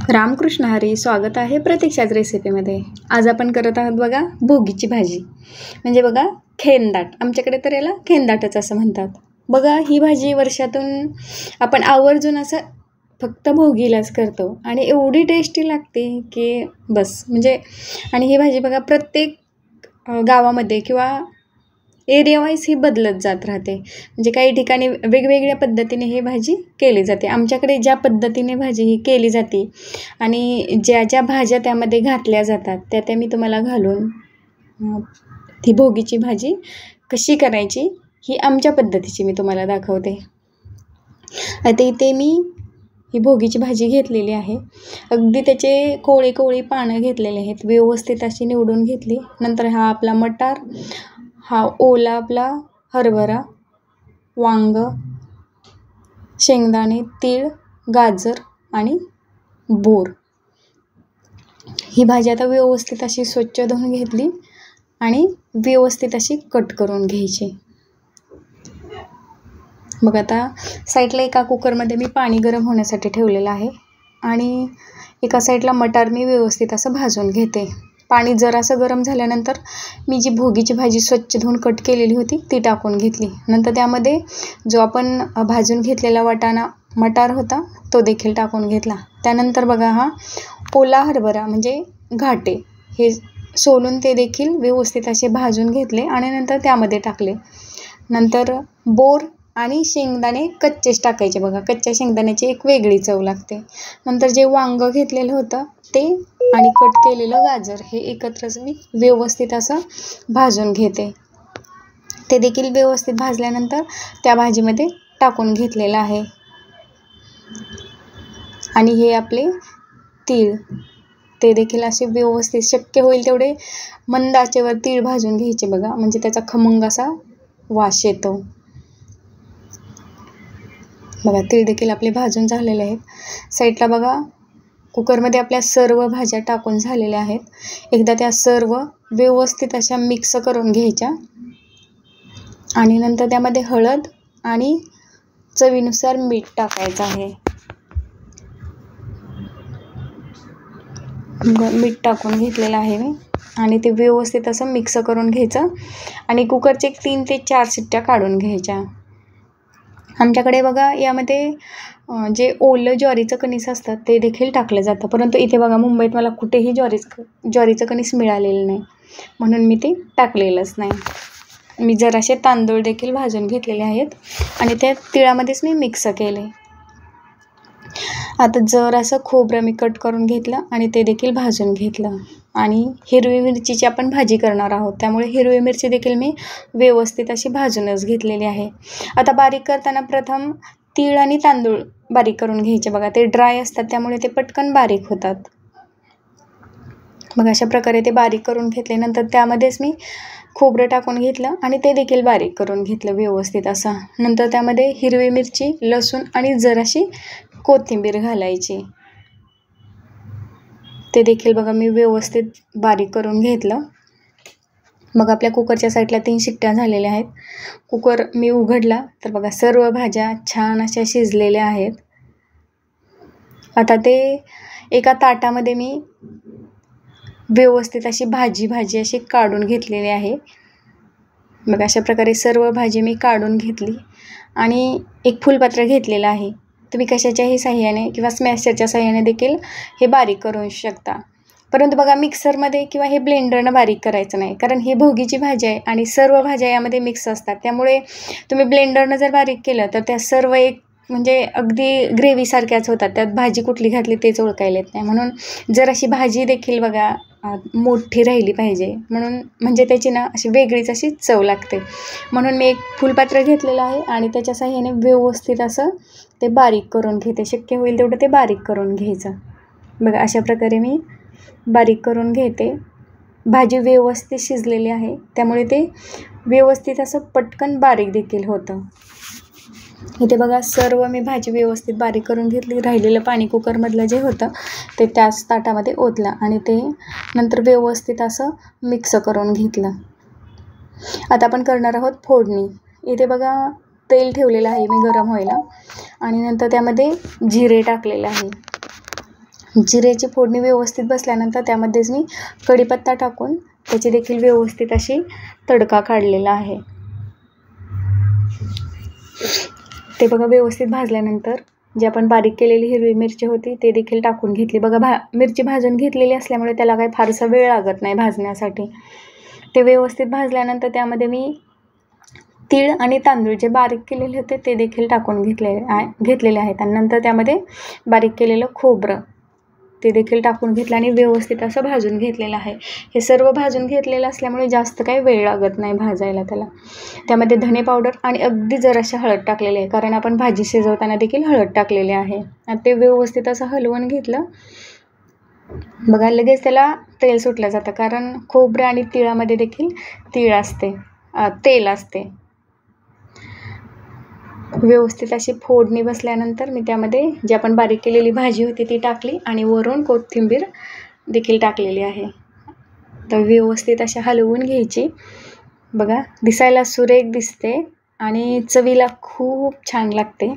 रामकृष्ण हरी. स्वागत आहे प्रतीक्षाच रेसिपीमध्ये. आज आपण करत आहोत बघा भोगीची भाजी, म्हणजे बघा खेंदाट. आमच्याकडे तर याला खेंदाटच असं म्हणतात. बघा ही भाजी वर्षातून आपण आवर्जून असं फक्त भोगीलाच करतो आणि एवढी टेस्टी लागते की बस. म्हणजे आणि ही भाजी बघा प्रत्येक गावामध्ये किंवा एरिया वाईज ही बदलत जात राहते. म्हणजे काही ठिकाणी वेगवेगळ्या पद्धतीने ही भाजी केली जाते. आमच्याकडे ज्या पद्धतीने भाजी ही केली जाते आणि ज्या ज्या भाज्या त्यामध्ये घातल्या जातात त्या मी तुम्हाला घालून ती भोगीची भाजी कशी करायची ही आमच्या पद्धतीची मी तुम्हाला दाखवते. आता इथे मी ही भोगीची भाजी घेतलेली आहे. अगदी त्याचे कोवळी कोवळी पानं घेतलेले आहेत, व्यवस्थित अशी निवडून घेतली. नंतर हा आपला मटार, हा ओला आपला हरभरा, वांग, शेंगदाणे, तीळ, गाजर आणि बोर. ही भाजी आता व्यवस्थित अशी स्वच्छ धुवून घेतली आणि व्यवस्थित अशी कट करून घ्यायची. मग आता साईडला एका कुकरमध्ये मी पाणी गरम होण्यासाठी ठेवलेलं आहे आणि एका साईडला मटार मी व्यवस्थित असं भाजून घेते. पाणी जरासं गरम झाल्यानंतर मी जी भोगीची भाजी स्वच्छ धुवून कट केलेली होती ती टाकून घेतली. नंतर त्यामध्ये जो आपण भाजून घेतलेला मटार होता तो देखील टाकून घेतला. त्यानंतर बघा हा ओला हरभरा म्हणजे घाटे हे सोलून ते देखील व्यवस्थित असे भाजून घेतले आणि नंतर त्यामध्ये टाकले. नंतर बोर आणि शेंगदाणे कच्चेच टाकायचे. बघा कच्च्या शेंगदाण्याची एक वेगळी चव लागते. नंतर जे वांग घेतलेलं होतं ते आणि कट केलेलं गाजर हे एकत्रच मी व्यवस्थित असं भाजून घेते. ते देखील व्यवस्थित भाजल्यानंतर त्या भाजीमध्ये टाकून घेतलेलं आहे. आणि हे आपले तीळ ते देखील असे व्यवस्थित शक्य होईल तेवढे मंद आचेवर तीळ भाजून घ्यायचे बघा, म्हणजे त्याचा खमंग असा वास येतो. बघा तीळ देखील आपले भाजून झालेले आहेत. साईडला बघा कुकरमध्ये आपल्या सर्व भाज्या टाकून झालेल्या आहेत. एकदा त्या सर्व व्यवस्थित अशा मिक्स करून घ्यायच्या आणि नंतर त्यामध्ये हळद आणि चवीनुसार मीठ टाकायचं आहे. मीठ टाकून घेतलेलं आहे मी आणि ते व्यवस्थित असं मिक्स करून घ्यायचं आणि कुकरचे 3 ते 4 शिट्ट्या काढून घ्यायच्या. आमच्याकडे बघा यामध्ये जे ओलं ज्वारीचं कणीस असतं ते देखील टाकलं जातं, परंतु इथे बघा मुंबईत मला कुठेही ज्वारीचं कणीस मिळालेलं नाही, म्हणून मी ते टाकलेलंच नाही. मी जरासे तांदूळ देखील भाजून घेतलेले आहेत आणि त्या तिळामध्येच मी मिक्स केले. आता जरासं खोबरं मी कट करून घेतलं आणि ते देखील भाजून घेतलं. आणि हिरवी मिरचीची आपण भाजी करणार आहोत त्यामुळे हिरवी मिरची देखील मी व्यवस्थित अशी भाजूनच घेतलेली आहे. आता बारीक करताना प्रथम तीळ आणि तांदूळ बारीक करून घ्यायचे. बघा ते ड्राय असतात त्यामुळे ते पटकन बारीक होतात. मग अशा प्रकारे ते बारीक करून घेतले. नंतर त्यामध्येच मी खोबरं टाकून घेतलं आणि ते देखील बारीक करून घेतलं व्यवस्थित असं. नंतर त्यामध्ये हिरवी मिरची, लसूण आणि जराशी कोथिंबीर घालायची. ते देखील बघा मी व्यवस्थित बारीक करून घेतलं. मग आपल्या कुकरच्या साईडला 3 शिट्ट्या झालेल्या आहेत. कुकर मी उघडला तर बघा सर्व भाज्या छान अशा शिजलेल्या आहेत. आता ते एका ताटामध्ये मी व्यवस्थित अशी भाजी अशी काढून घेतलेली आहे. मग अशा प्रकारे सर्व भाजी मी काढून घेतली आणि एक फुलपात्र घेतलेलं आहे. तुम्ही कशाच्याही साह्याने किंवा स्मॅशरच्या साह्याने देखील हे बारीक करू शकता, परंतु बघा मिक्सरमध्ये किंवा हे ब्लेंडरनं बारीक करायचं नाही, कारण ही भोगीची भाजी आहे आणि सर्व भाज्या यामध्ये मिक्स असतात. त्यामुळे तुम्ही ब्लेंडरनं जर बारीक केलं तर त्या सर्व एक म्हणजे अगदी ग्रेव्हीसारख्याच होतात. त्यात भाजी कुठली घातली तेच ओळखायला येत नाही. म्हणून जर अशी भाजी देखील बघा मोठी राहिली पाहिजे, म्हणून म्हणजे त्याची ना अशी वेगळीच अशी चव लागते. म्हणून मी एक फुलपात्र घेतलेलं आहे आणि त्याच्या साह्याने व्यवस्थित असं ते बारीक करून घेते. शक्य होईल तेवढं ते बारीक करून घ्यायचं. बघा अशा प्रकारे मी बारीक करून घेते. भाजी व्यवस्थित शिजलेली आहे त्यामुळे ते व्यवस्थित असं पटकन बारीक देखील होतं. इथे बघा सर्व मी भाजी व्यवस्थित बारीक करून घेतली. राहिलेलं पाणी कुकरमधलं जे होतं ते त्याच ताटामध्ये ओतलं आणि ते नंतर व्यवस्थित असं मिक्स करून घेतलं. आता आपण करणार आहोत फोडणी. इथे बघा तेल ठेवलेलं आहे मी गरम व्हायला आणि नंतर त्यामध्ये जिरे टाकलेले आहे. जिऱ्याची फोडणी व्यवस्थित बसल्यानंतर त्यामध्येच मी कढीपत्ता टाकून त्याची देखील व्यवस्थित अशी तडका काढलेला आहे. ते बघा व्यवस्थित भाजल्यानंतर जी आपण बारीक केलेली हिरवी मिरची होती ते देखील टाकून घेतली. बघा मिरची भाजून घेतलेली असल्यामुळे त्याला काही फारसा वेळ लागत नाही भाजण्यासाठी. ते व्यवस्थित भाजल्यानंतर त्यामध्ये मी तीळ आणि तांदूळ जे बारीक केलेले होते ते देखील टाकून घेतलेले आहेत. आणि नंतर त्यामध्ये बारीक केलेलं खोबरं ते देखील टाकून घेतलं आणि व्यवस्थित असं भाजून घेतलेलं आहे. हे सर्व भाजून घेतलेलं असल्यामुळे जास्त काही वेळ लागत नाही भाजायला त्याला. त्यामध्ये धने पावडर आणि अगदी जराशी हळद टाकलेली आहे, कारण आपण भाजी शिजवताना देखील हळद टाकलेली आहे. आणि ते व्यवस्थित असं हलवून घेतलं. बघा लगेच त्याला तेल सुटलं जातं, कारण खोबरं आणि तिळामध्ये देखील तेल असते. व्यवस्थित अशी फोडणी बसल्यानंतर मी त्यामध्ये जी आपण बारीक केलेली भाजी होती ती टाकली आणि वरून कोथिंबीर देखील टाकलेली आहे. तर व्यवस्थित अशी हलवून घ्यायची. बघा दिसायला सुरेख दिसते आणि चवीला खूप छान लागते.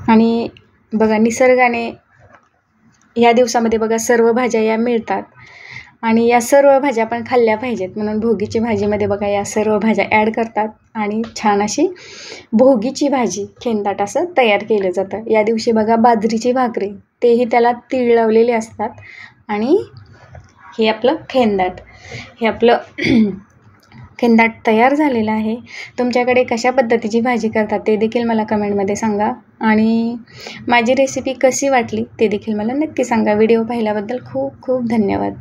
आणि बघा निसर्गाने या दिवसामध्ये बघा सर्व भाज्या या मिळतात आणि या सर्व भाज्या आपण खाल्ल्या पाहिजेत, म्हणून भोगीची भाजीमध्ये बघा या सर्व भाज्या ॲड करतात आणि छान अशी भोगीची भाजी खेंदाट असं तयार केलं जातं. या दिवशी बघा बाजरीची भाकरी तेही त्याला तीळ लावलेले असतात आणि हे आपलं खेंदाट तयार झालेलं आहे. तुमच्याकडे कशा पद्धतीची भाजी करतात ते देखील मला कमेंटमध्ये सांगा आणि माझी रेसिपी कशी वाटली ते देखील मला नक्की सांगा. व्हिडिओ पाहिल्याबद्दल खूप खूप धन्यवाद.